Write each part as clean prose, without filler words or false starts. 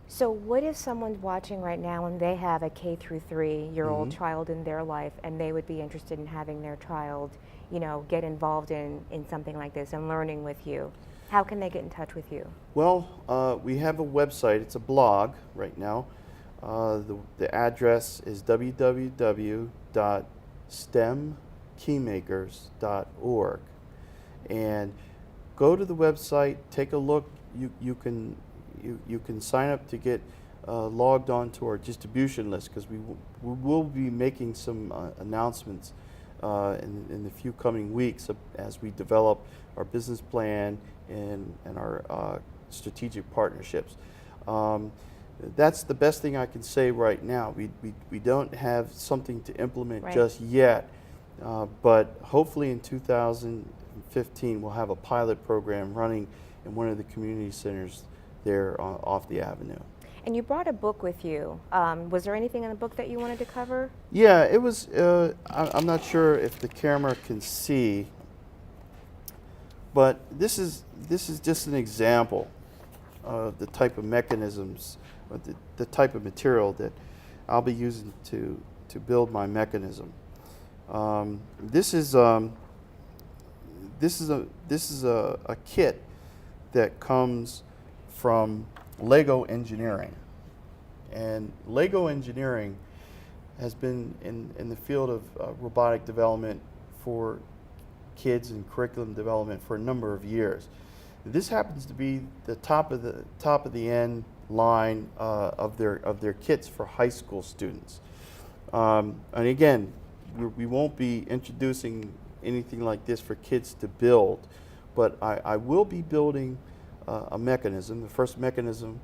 So what if someone's watching right now and they have a K through 3-year-old child in their life and they would be interested in having their child, get involved in something like this and learning with you? How can they get in touch with you? Well, we have a website. It's a blog right now. The address is www.stemkeymakers.org. And go to the website, take a look. You can sign up to get logged on to our distribution list, because we will be making some announcements in the few coming weeks as we develop our business plan and our strategic partnerships. That's the best thing I can say right now. We don't have something to implement just yet, but hopefully in 2015 we'll have a pilot program running in one of the community centers there off the avenue. And you brought a book with you. Was there anything in the book that you wanted to cover? Yeah, it was, I'm not sure if the camera can see, but this is just an example of the type of mechanisms, or the type of material that I'll be using to build my mechanism. This is a kit that comes from Lego engineering, and Lego engineering has been in the field of robotic development for kids and curriculum development for a number of years. This happens to be the top of the end line of their kits for high school students. And again, we won't be introducing anything like this for kids to build, but I will be building a mechanism. The first mechanism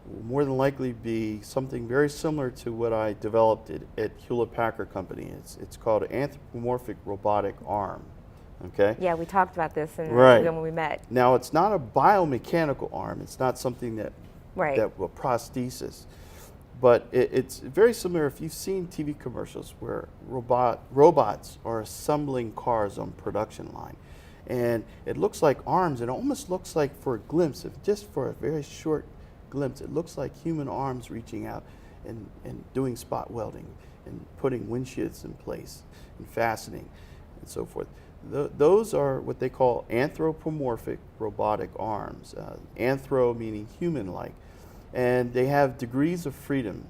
will more than likely be something very similar to what I developed at Hewlett-Packard Company. It's called Anthropomorphic Robotic Arm. Okay? Yeah, we talked about this when we met. Now, it's not a biomechanical arm. It's not something that will prosthesis. But it's very similar. If you've seen TV commercials where robots are assembling cars on production line, and it looks like arms, it almost looks like, for a glimpse, just for a very short glimpse, it looks like human arms reaching out and doing spot welding and putting windshields in place and fastening and so forth. Those are what they call anthropomorphic robotic arms. Anthro meaning human-like. And they have degrees of freedom.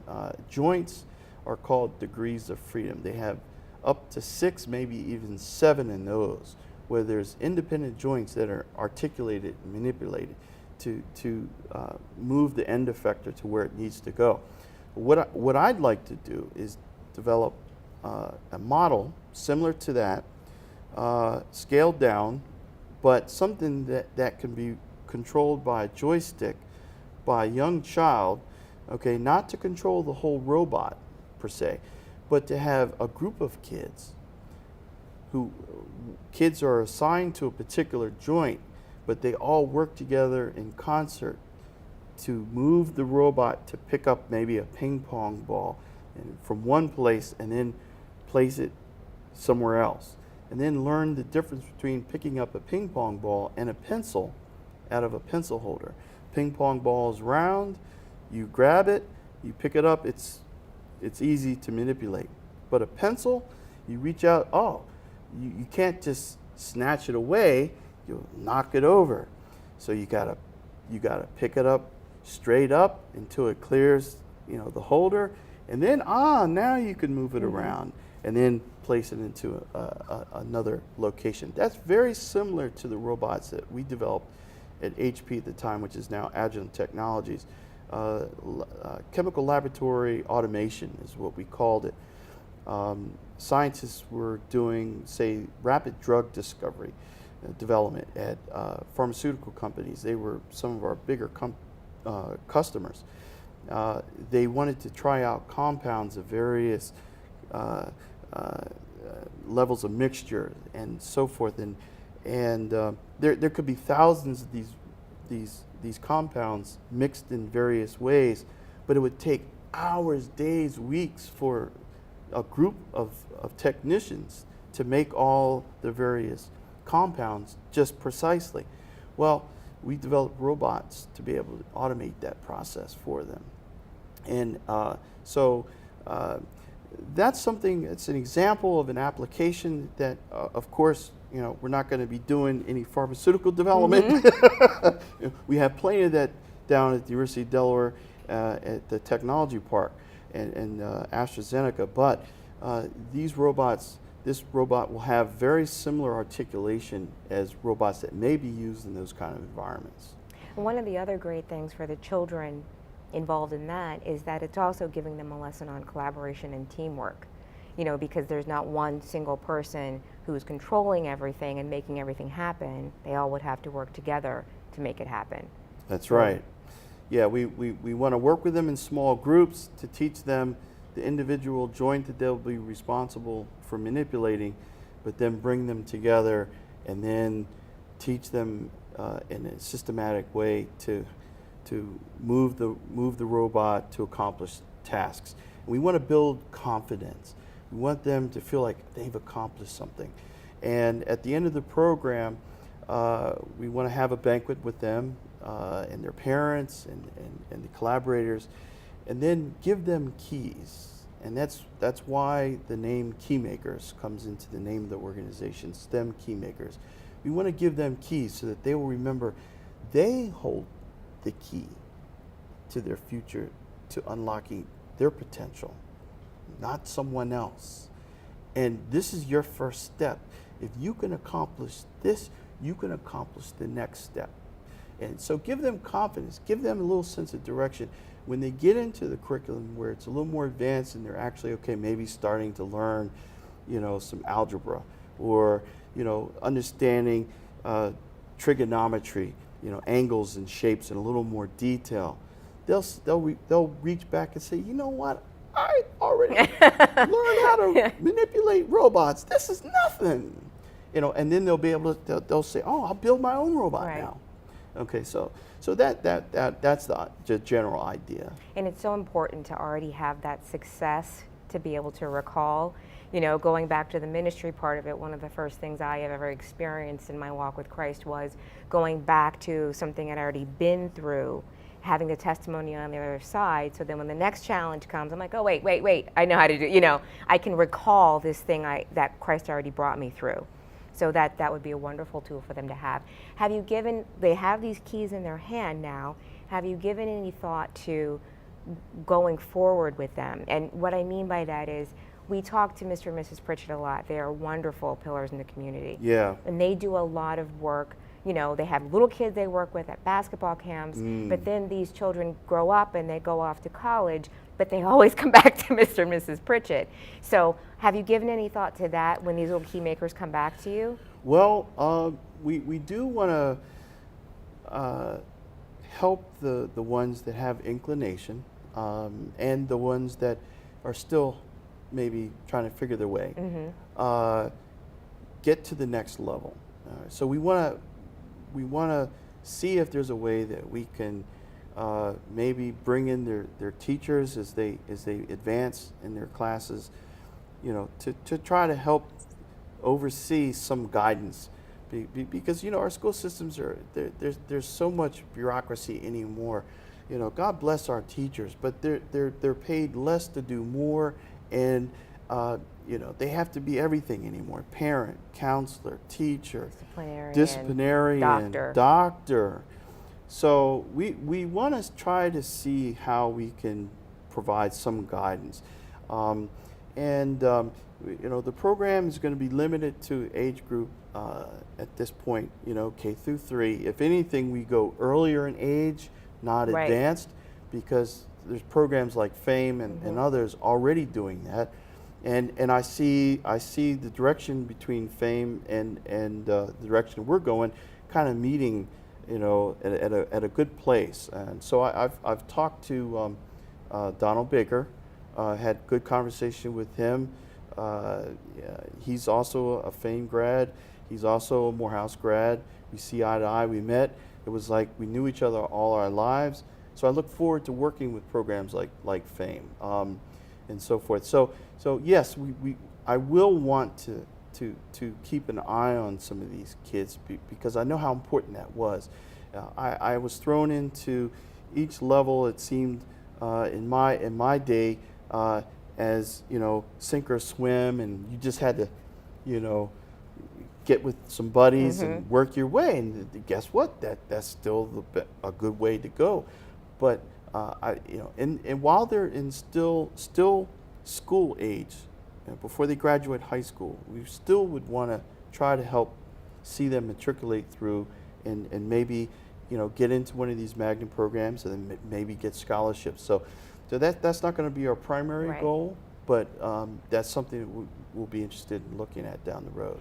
Joints are called degrees of freedom. They have up to 6, maybe even 7 in those, where there's independent joints that are articulated and manipulated to move the end effector to where it needs to go. What I'd like to do is develop a model similar to that, scaled down, but something that can be controlled by a joystick by a young child, okay, not to control the whole robot per se, but to have a group of kids kids are assigned to a particular joint, but they all work together in concert to move the robot to pick up maybe a ping pong ball from one place and then place it somewhere else, and then learn the difference between picking up a ping pong ball and a pencil out of a pencil holder. Ping pong ball is round, you grab it, you pick it up, it's easy to manipulate. But a pencil, you reach out, you can't just snatch it away, you'll knock it over. So you gotta pick it up straight up until it clears, the holder, and then now you can move it around and then place it into another location. That's very similar to the robots that we developed at HP at the time, which is now Agilent Technologies. Chemical laboratory automation is what we called it. Scientists were doing, say, rapid drug discovery development at pharmaceutical companies. They were some of our bigger customers. They wanted to try out compounds of various levels of mixture and so forth, and there could be thousands of these compounds mixed in various ways, but it would take hours, days, weeks for a group of technicians to make all the various compounds just precisely. Well, we developed robots to be able to automate that process for them. And so that's something, it's an example of an application that, of course, we're not going to be doing any pharmaceutical development. We have plenty of that down at the University of Delaware at the Technology Park and AstraZeneca. But these robots, this robot will have very similar articulation as robots that may be used in those kind of environments. One of the other great things for the children involved in that is that it's also giving them a lesson on collaboration and teamwork, because there's not one single person who's controlling everything and making everything happen. They all would have to work together to make it happen. That's right. Yeah, we want to work with them in small groups to teach them the individual joint that they'll be responsible for manipulating, but then bring them together and then teach them in a systematic way to move the robot to accomplish tasks. And we want to build confidence. We want them to feel like they've accomplished something. And at the end of the program, we want to have a banquet with them and their parents and the collaborators, and then give them keys. And that's why the name Keymakers comes into the name of the organization, STEM Keymakers. We want to give them keys so that they will remember they hold the key to their future, to unlocking their potential, not someone else. And this is your first step. If you can accomplish this, you can accomplish the next step. And so give them confidence, give them a little sense of direction. When they get into the curriculum where it's a little more advanced and they're actually, okay, maybe starting to learn, some algebra or, understanding trigonometry, angles and shapes in a little more detail, they'll reach back and say, you know what, I already learned how to manipulate robots. This is nothing, and then they'll be able to, they'll say, oh, I'll build my own robot now. Okay, so that's the general idea. And it's so important to already have that success to be able to recall. Going back to the ministry part of it, one of the first things I have ever experienced in my walk with Christ was going back to something I'd already been through, having the testimony on the other side. So then when the next challenge comes, I'm like, oh, wait, I know how to do, I can recall this thing that Christ already brought me through. So that would be a wonderful tool for them to have. They have these keys in their hand now, have you given any thought to going forward with them? And what I mean by that is, we talk to Mr. and Mrs. Pritchett a lot. They are wonderful pillars in the community. Yeah. And they do a lot of work. They have little kids they work with at basketball camps, but then these children grow up and they go off to college, but they always come back to Mr. and Mrs. Pritchett. So have you given any thought to that when these little Keymakers come back to you? Well, we do want to help the ones that have inclination and the ones that are still maybe trying to figure their way, get to the next level. So we want to see if there's a way that we can maybe bring in their teachers as they advance in their classes, to try to help oversee some guidance, because our school systems there's so much bureaucracy anymore. God bless our teachers, but they're paid less to do more, and they have to be everything anymore: parent, counselor, teacher, disciplinarian, doctor. So we want to try to see how we can provide some guidance. The program is going to be limited to age group at this point, K through 3. If anything, we go earlier in age, not advanced, because there's programs like FAME and others already doing that. And I see the direction between FAME and the direction we're going kind of meeting, at a good place. And so I've talked to Donald Baker, had good conversation with him. He's also a FAME grad. He's also a Morehouse grad. We see eye to eye. We met. It was like we knew each other all our lives. So I look forward to working with programs like FAME and so forth. So yes, I will want to keep an eye on some of these kids because I know how important that was. I was thrown into each level. It seemed in my day, as you know, sink or swim, and you just had to, you know, get with some buddies and work your way. And guess what? That's still a good way to go. But you know, and while they're in still school age, before they graduate high school, we still would want to try to help see them matriculate through, and maybe, you know, get into one of these magnet programs, and then maybe get scholarships. So that's not going to be our primary goal, but that's something that we'll be interested in looking at down the road.